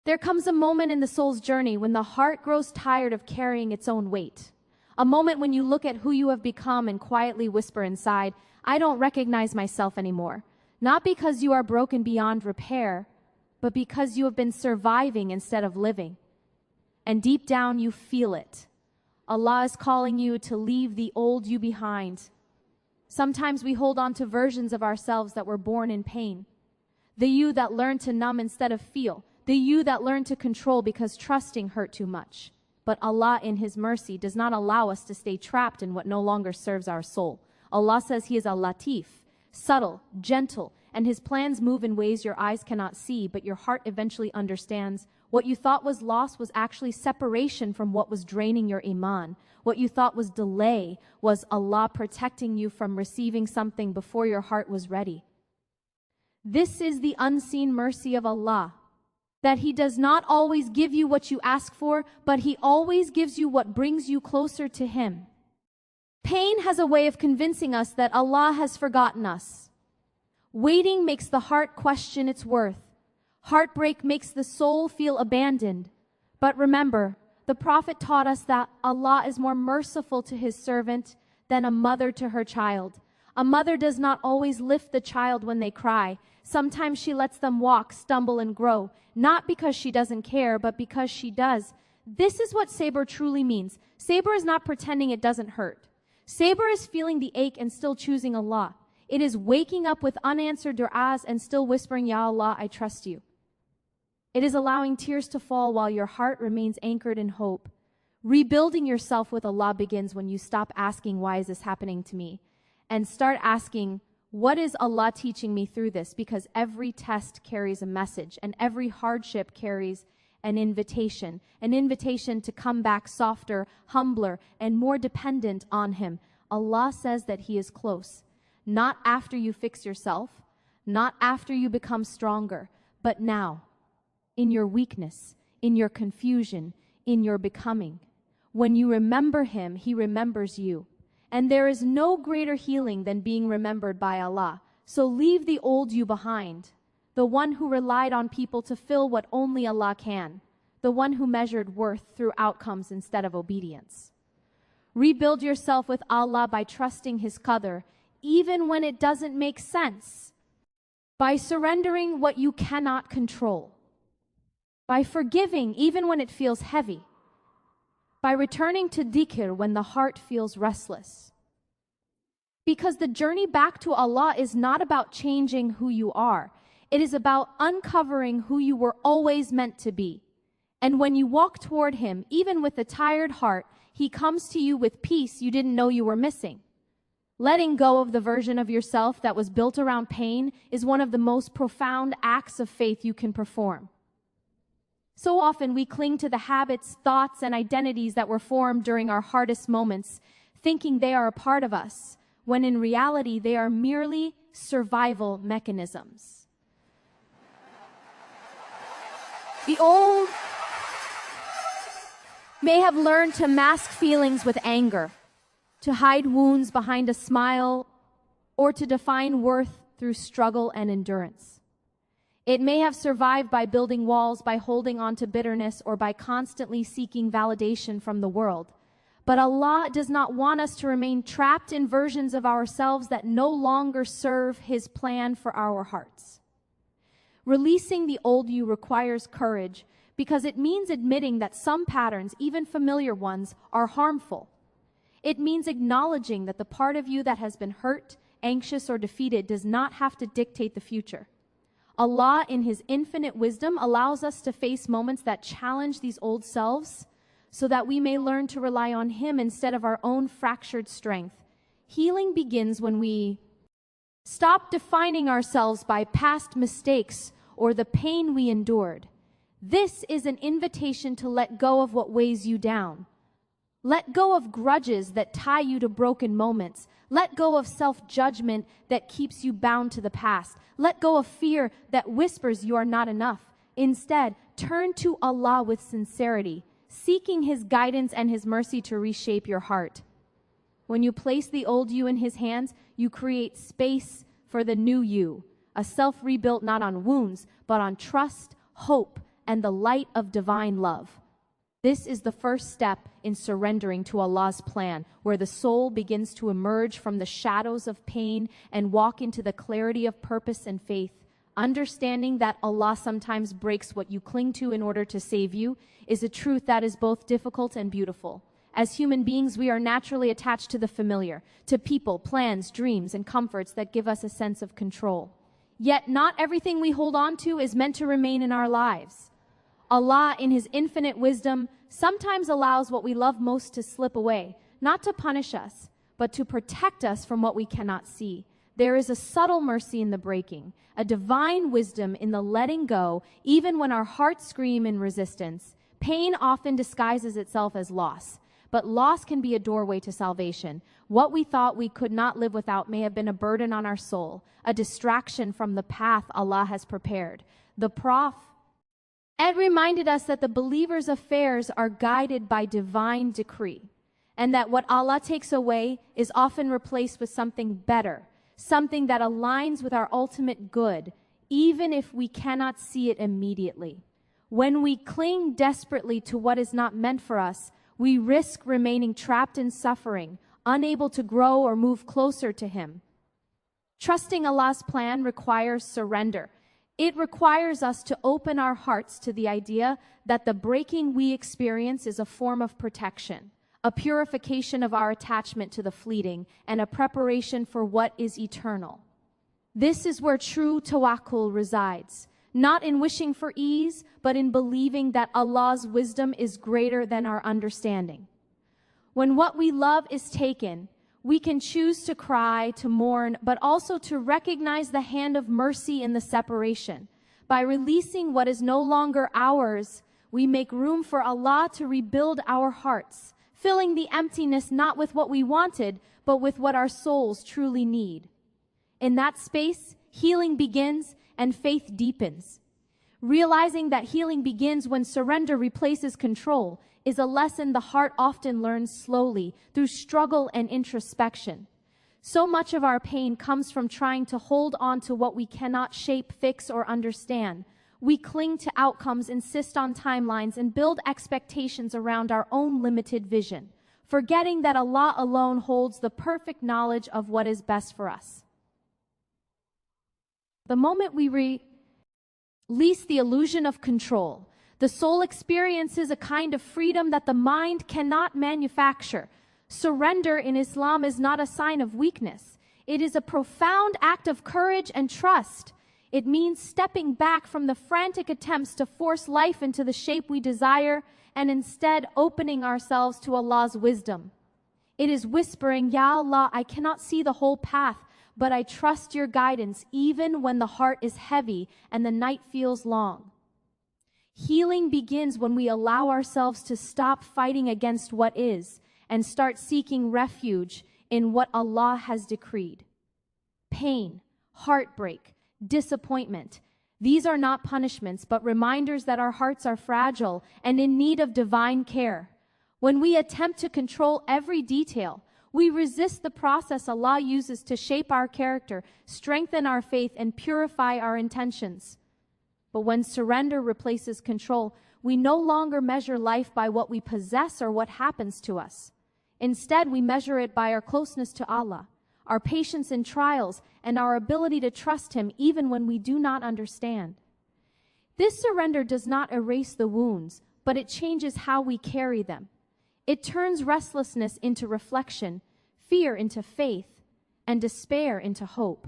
There comes a moment in the soul's journey when the heart grows tired of carrying its own weight. A moment when you look at who you have become and quietly whisper inside, I don't recognize myself anymore. Not because you are broken beyond repair, but because you have been surviving instead of living. And deep down you feel it. Allah is calling you to leave the old you behind. Sometimes we hold on to versions of ourselves that were born in pain. The you that learned to numb instead of feel. The you that learned to control because trusting hurt too much. But Allah in His mercy does not allow us to stay trapped in what no longer serves our soul. Allah says He is al-Latif, subtle, gentle, and His plans move in ways your eyes cannot see, but your heart eventually understands. What you thought was loss was actually separation from what was draining your iman. What you thought was delay was Allah protecting you from receiving something before your heart was ready. This is the unseen mercy of Allah, that He does not always give you what you ask for, but He always gives you what brings you closer to Him. Pain has a way of convincing us that Allah has forgotten us. Waiting makes the heart question its worth. Heartbreak makes the soul feel abandoned. But remember, the Prophet taught us that Allah is more merciful to His servant than a mother to her child. A mother does not always lift the child when they cry. Sometimes she lets them walk, stumble, and grow, not because she doesn't care, but because she does. This is what sabr truly means. Sabr is not pretending it doesn't hurt. Sabr is feeling the ache and still choosing Allah. It is waking up with unanswered du'as and still whispering, Ya Allah, I trust you. It is allowing tears to fall while your heart remains anchored in hope. Rebuilding yourself with Allah begins when you stop asking, why is this happening to me? And start asking, what is Allah teaching me through this? Because every test carries a message, and every hardship carries an invitation to come back softer, humbler, and more dependent on Him. Allah says that He is close, not after you fix yourself, not after you become stronger, but now, in your weakness, in your confusion, in your becoming. When you remember Him, He remembers you. And there is no greater healing than being remembered by Allah. So leave the old you behind, the one who relied on people to fill what only Allah can, the one who measured worth through outcomes instead of obedience. Rebuild yourself with Allah by trusting His qadr, even when it doesn't make sense, by surrendering what you cannot control, by forgiving even when it feels heavy, by returning to dhikr when the heart feels restless. Because the journey back to Allah is not about changing who you are. It is about uncovering who you were always meant to be. And when you walk toward Him, even with a tired heart, He comes to you with peace you didn't know you were missing. Letting go of the version of yourself that was built around pain is one of the most profound acts of faith you can perform. So often we cling to the habits, thoughts, and identities that were formed during our hardest moments, thinking they are a part of us, when in reality they are merely survival mechanisms. The old may have learned to mask feelings with anger, to hide wounds behind a smile, or to define worth through struggle and endurance. It may have survived by building walls, by holding on to bitterness, or by constantly seeking validation from the world. But Allah does not want us to remain trapped in versions of ourselves that no longer serve His plan for our hearts. Releasing the old you requires courage, because it means admitting that some patterns, even familiar ones, are harmful. It means acknowledging that the part of you that has been hurt, anxious, or defeated does not have to dictate the future. Allah, in His infinite wisdom, allows us to face moments that challenge these old selves so that we may learn to rely on Him instead of our own fractured strength. Healing begins when we stop defining ourselves by past mistakes or the pain we endured. This is an invitation to let go of what weighs you down. Let go of grudges that tie you to broken moments. Let go of self-judgment that keeps you bound to the past. Let go of fear that whispers you are not enough. Instead, turn to Allah with sincerity, seeking His guidance and His mercy to reshape your heart. When you place the old you in His hands, you create space for the new you, a self rebuilt not on wounds, but on trust, hope, and the light of divine love. This is the first step in surrendering to Allah's plan, where the soul begins to emerge from the shadows of pain and walk into the clarity of purpose and faith. Understanding that Allah sometimes breaks what you cling to in order to save you is a truth that is both difficult and beautiful. As human beings, we are naturally attached to the familiar, to people, plans, dreams, and comforts that give us a sense of control. Yet not everything we hold on to is meant to remain in our lives. Allah, in His infinite wisdom, sometimes allows what we love most to slip away, not to punish us, but to protect us from what we cannot see. There is a subtle mercy in the breaking, a divine wisdom in the letting go, even when our hearts scream in resistance. Pain often disguises itself as loss, but loss can be a doorway to salvation. What we thought we could not live without may have been a burden on our soul, a distraction from the path Allah has prepared. The Prophet reminded us that the believer's affairs are guided by divine decree, and that what Allah takes away is often replaced with something better, something that aligns with our ultimate good, even if we cannot see it immediately. When we cling desperately to what is not meant for us, we risk remaining trapped in suffering, unable to grow or move closer to Him. Trusting Allah's plan requires surrender. It requires us to open our hearts to the idea that the breaking we experience is a form of protection, a purification of our attachment to the fleeting, and a preparation for what is eternal. This is where true tawakkul resides, not in wishing for ease, but in believing that Allah's wisdom is greater than our understanding. When what we love is taken, we can choose to cry, to mourn, but also to recognize the hand of mercy in the separation. By releasing what is no longer ours, we make room for Allah to rebuild our hearts, filling the emptiness not with what we wanted, but with what our souls truly need. In that space, healing begins and faith deepens. Realizing that healing begins when surrender replaces control is a lesson the heart often learns slowly through struggle and introspection. So much of our pain comes from trying to hold on to what we cannot shape, fix, or understand. We cling to outcomes, insist on timelines, and build expectations around our own limited vision, forgetting that Allah alone holds the perfect knowledge of what is best for us. The moment we release the illusion of control, the soul experiences a kind of freedom that the mind cannot manufacture. Surrender in Islam is not a sign of weakness. It is a profound act of courage and trust. It means stepping back from the frantic attempts to force life into the shape we desire and instead opening ourselves to Allah's wisdom. It is whispering, Ya Allah, I cannot see the whole path, but I trust your guidance even when the heart is heavy and the night feels long. Healing begins when we allow ourselves to stop fighting against what is and start seeking refuge in what Allah has decreed. Pain, heartbreak, disappointment. These are not punishments, but reminders that our hearts are fragile and in need of divine care. When we attempt to control every detail, we resist the process Allah uses to shape our character, strengthen our faith, and purify our intentions. But when surrender replaces control, we no longer measure life by what we possess or what happens to us. Instead, we measure it by our closeness to Allah, our patience in trials, and our ability to trust Him even when we do not understand. This surrender does not erase the wounds, but it changes how we carry them. It turns restlessness into reflection, fear into faith, and despair into hope.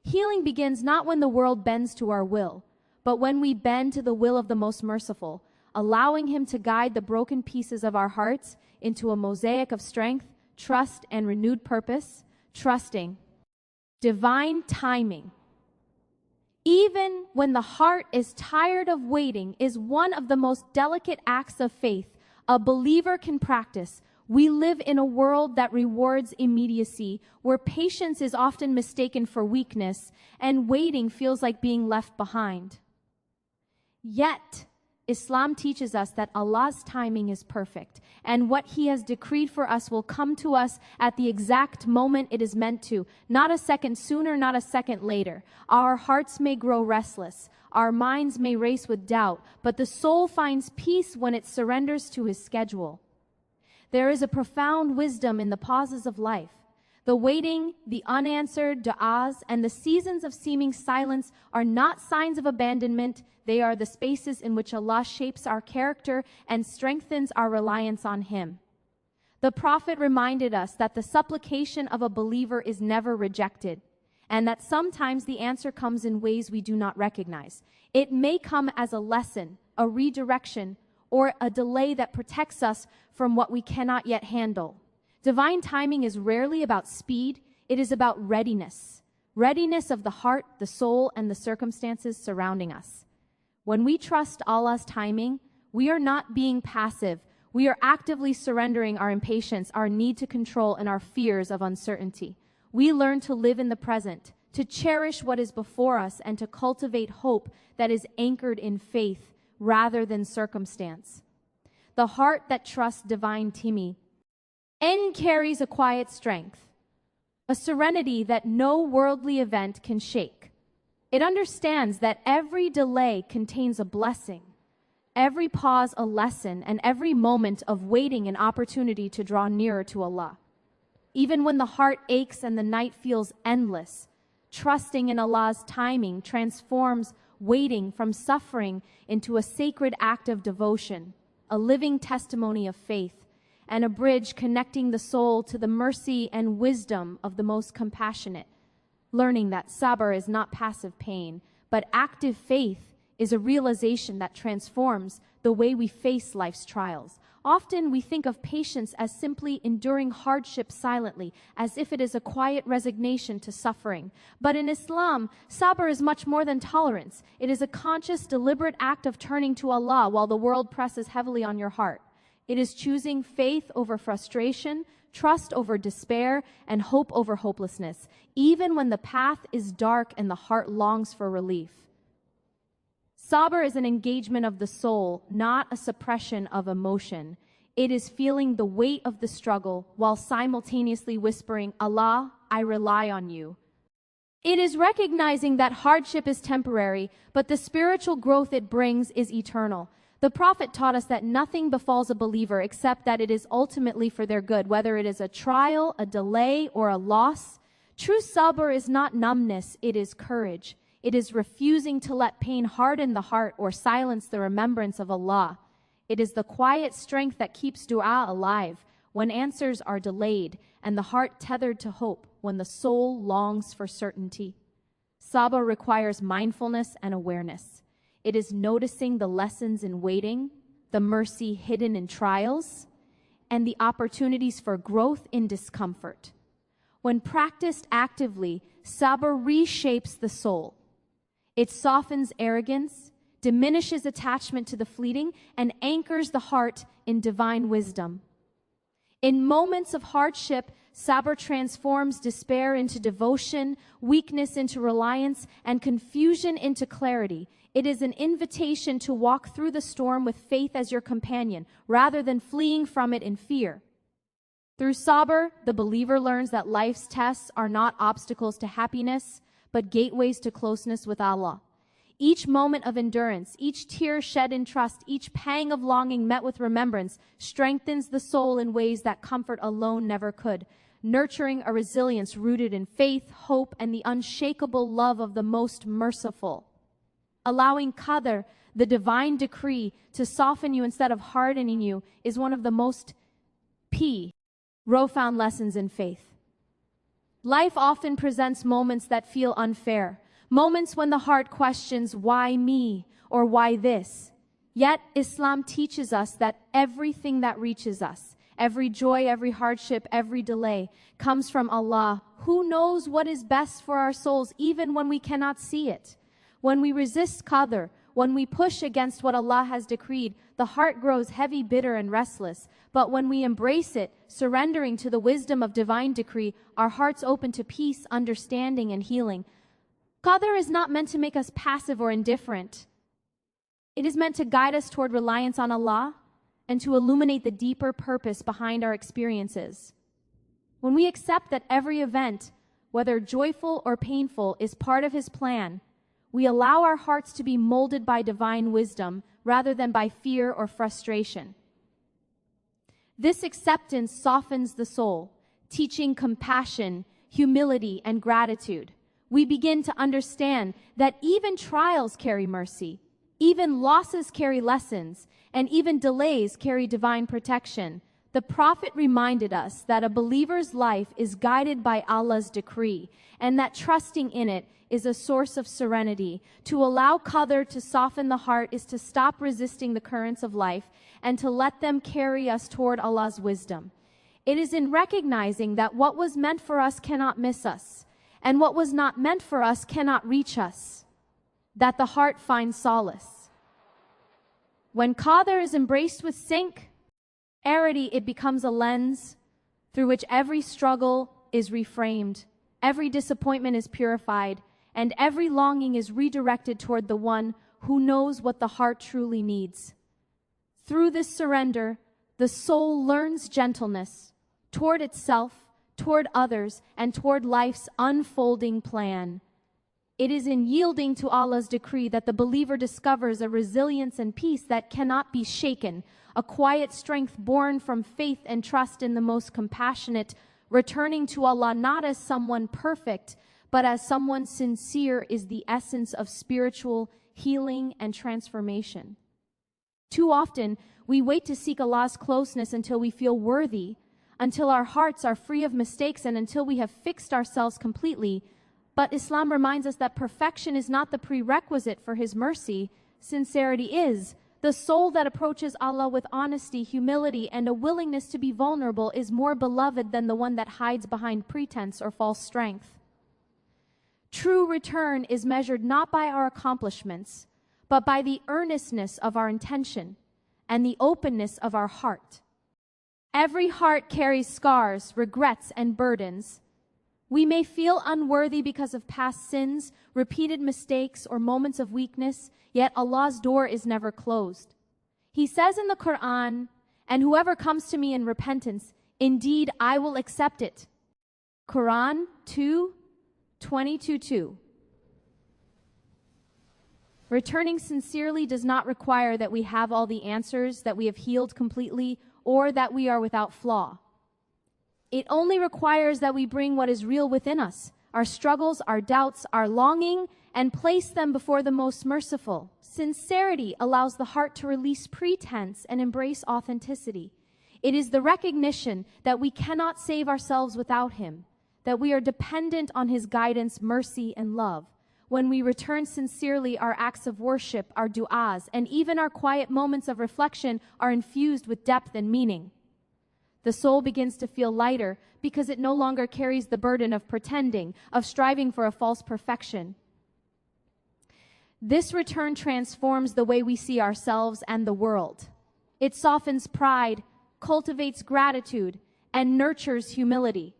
Healing begins not when the world bends to our will, but when we bend to the will of the Most Merciful, allowing Him to guide the broken pieces of our hearts into a mosaic of strength, trust, and renewed purpose, trusting divine timing. Even when the heart is tired of waiting is one of the most delicate acts of faith a believer can practice. We live in a world that rewards immediacy, where patience is often mistaken for weakness, and waiting feels like being left behind. Yet, Islam teaches us that Allah's timing is perfect, and what He has decreed for us will come to us at the exact moment it is meant to, not a second sooner, not a second later. Our hearts may grow restless, our minds may race with doubt, but the soul finds peace when it surrenders to His schedule. There is a profound wisdom in the pauses of life. The waiting, the unanswered du'as, and the seasons of seeming silence are not signs of abandonment. They are the spaces in which Allah shapes our character and strengthens our reliance on Him. The Prophet reminded us that the supplication of a believer is never rejected, and that sometimes the answer comes in ways we do not recognize. It may come as a lesson, a redirection, or a delay that protects us from what we cannot yet handle. Divine timing is rarely about speed, it is about readiness. Readiness of the heart, the soul, and the circumstances surrounding us. When we trust Allah's timing, we are not being passive. We are actively surrendering our impatience, our need to control, and our fears of uncertainty. We learn to live in the present, to cherish what is before us, and to cultivate hope that is anchored in faith rather than circumstance. The heart that trusts divine timing carries a quiet strength, a serenity that no worldly event can shake. It understands that every delay contains a blessing, every pause a lesson, and every moment of waiting an opportunity to draw nearer to Allah. Even when the heart aches and the night feels endless, trusting in Allah's timing transforms waiting from suffering into a sacred act of devotion, a living testimony of faith, and a bridge connecting the soul to the mercy and wisdom of the most compassionate. Learning that sabr is not passive pain, but active faith is a realization that transforms the way we face life's trials. Often we think of patience as simply enduring hardship silently, as if it is a quiet resignation to suffering. But in Islam, sabr is much more than tolerance. It is a conscious, deliberate act of turning to Allah while the world presses heavily on your heart. It is choosing faith over frustration, trust over despair, and hope over hopelessness, even when the path is dark and the heart longs for relief. Sabr is an engagement of the soul, not a suppression of emotion. It is feeling the weight of the struggle while simultaneously whispering, Allah, I rely on you. It is recognizing that hardship is temporary, but the spiritual growth it brings is eternal. The Prophet taught us that nothing befalls a believer except that it is ultimately for their good, whether it is a trial, a delay, or a loss. True sabr is not numbness, it is courage. It is refusing to let pain harden the heart or silence the remembrance of Allah. It is the quiet strength that keeps dua alive when answers are delayed and the heart tethered to hope when the soul longs for certainty. Sabr requires mindfulness and awareness. It is noticing the lessons in waiting, the mercy hidden in trials, and the opportunities for growth in discomfort. When practiced actively, sabr reshapes the soul. It softens arrogance, diminishes attachment to the fleeting, and anchors the heart in divine wisdom. In moments of hardship, sabr transforms despair into devotion, weakness into reliance, and confusion into clarity. It is an invitation to walk through the storm with faith as your companion, rather than fleeing from it in fear. Through sabr, the believer learns that life's tests are not obstacles to happiness, but gateways to closeness with Allah. Each moment of endurance, each tear shed in trust, each pang of longing met with remembrance strengthens the soul in ways that comfort alone never could, nurturing a resilience rooted in faith, hope, and the unshakable love of the most merciful. Allowing qadr, the divine decree, to soften you instead of hardening you is one of the most profound lessons in faith. Life often presents moments that feel unfair, moments when the heart questions, why me or why this? Yet Islam teaches us that everything that reaches us, every joy, every hardship, every delay, comes from Allah, who knows what is best for our souls even when we cannot see it. When we resist qadr, when we push against what Allah has decreed, the heart grows heavy, bitter, and restless. But when we embrace it, surrendering to the wisdom of divine decree, our hearts open to peace, understanding, and healing. Qadr is not meant to make us passive or indifferent. It is meant to guide us toward reliance on Allah and to illuminate the deeper purpose behind our experiences. When we accept that every event, whether joyful or painful, is part of His plan, we allow our hearts to be molded by divine wisdom rather than by fear or frustration. This acceptance softens the soul, teaching compassion, humility, and gratitude. We begin to understand that even trials carry mercy, even losses carry lessons, and even delays carry divine protection. The Prophet reminded us that a believer's life is guided by Allah's decree, and that trusting in it is a source of serenity. To allow qadr to soften the heart is to stop resisting the currents of life and to let them carry us toward Allah's wisdom. It is in recognizing that what was meant for us cannot miss us, and what was not meant for us cannot reach us, that the heart finds solace. When qadr is embraced with sincerity, it becomes a lens through which every struggle is reframed, every disappointment is purified, and every longing is redirected toward the one who knows what the heart truly needs. Through this surrender, the soul learns gentleness toward itself, toward others, and toward life's unfolding plan. It is in yielding to Allah's decree that the believer discovers a resilience and peace that cannot be shaken, a quiet strength born from faith and trust in the most compassionate, returning to Allah not as someone perfect, but as someone sincere is the essence of spiritual healing and transformation. Too often, we wait to seek Allah's closeness until we feel worthy, until our hearts are free of mistakes, and until we have fixed ourselves completely. But Islam reminds us that perfection is not the prerequisite for His mercy. Sincerity is. The soul that approaches Allah with honesty, humility, and a willingness to be vulnerable is more beloved than the one that hides behind pretense or false strength. True return is measured not by our accomplishments, but by the earnestness of our intention and the openness of our heart. Every heart carries scars, regrets, and burdens. We may feel unworthy because of past sins, repeated mistakes, or moments of weakness, yet Allah's door is never closed. He says in the Quran, "And whoever comes to me in repentance, indeed I will accept it." Quran 2:22. Returning sincerely does not require that we have all the answers, that we have healed completely, or that we are without flaw. It only requires that we bring what is real within us, our struggles, our doubts, our longing, and place them before the most merciful. Sincerity allows the heart to release pretense and embrace authenticity. It is the recognition that we cannot save ourselves without Him, that we are dependent on His guidance, mercy, and love. When we return sincerely, our acts of worship, our du'as, and even our quiet moments of reflection are infused with depth and meaning. The soul begins to feel lighter because it no longer carries the burden of pretending, of striving for a false perfection. This return transforms the way we see ourselves and the world. It softens pride, cultivates gratitude, and nurtures humility.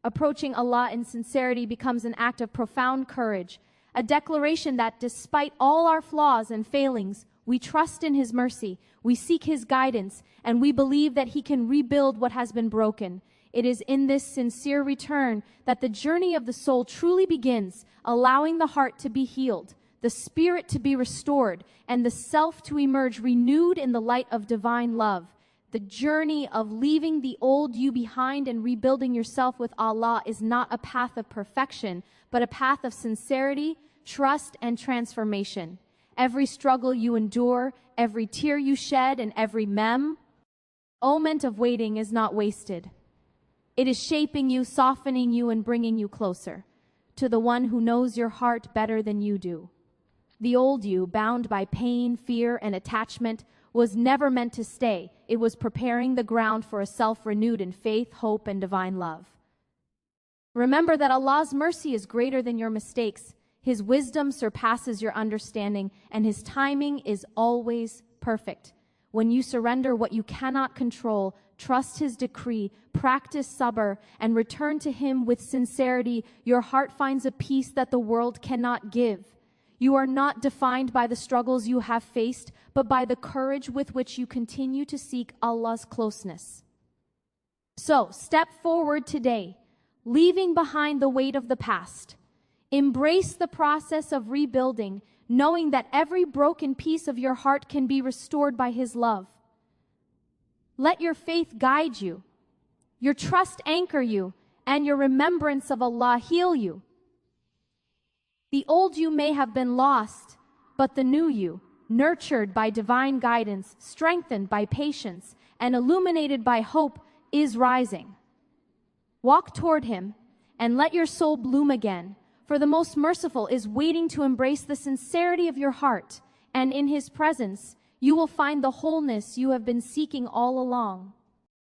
Approaching Allah in sincerity becomes an act of profound courage, a declaration that despite all our flaws and failings, we trust in His mercy, we seek His guidance, and we believe that He can rebuild what has been broken. It is in this sincere return that the journey of the soul truly begins, allowing the heart to be healed, the spirit to be restored, and the self to emerge renewed in the light of divine love. The journey of leaving the old you behind and rebuilding yourself with Allah is not a path of perfection, but a path of sincerity, trust, and transformation. Every struggle you endure, every tear you shed, and every moment of waiting is not wasted. It is shaping you, softening you, and bringing you closer to the one who knows your heart better than you do. The old you, bound by pain, fear, and attachment, was never meant to stay. It was preparing the ground for a self renewed in faith, hope, and divine love. Remember that Allah's mercy is greater than your mistakes. His wisdom surpasses your understanding, and His timing is always perfect. When you surrender what you cannot control, trust His decree, practice sabr, and return to Him with sincerity, your heart finds a peace that the world cannot give. You are not defined by the struggles you have faced, but by the courage with which you continue to seek Allah's closeness. So, step forward today, leaving behind the weight of the past. Embrace the process of rebuilding, knowing that every broken piece of your heart can be restored by His love. Let your faith guide you, your trust anchor you, and your remembrance of Allah heal you. The old you may have been lost, but the new you, nurtured by divine guidance, strengthened by patience, and illuminated by hope, is rising. Walk toward Him and let your soul bloom again, for the Most Merciful is waiting to embrace the sincerity of your heart, and in His presence you will find the wholeness you have been seeking all along.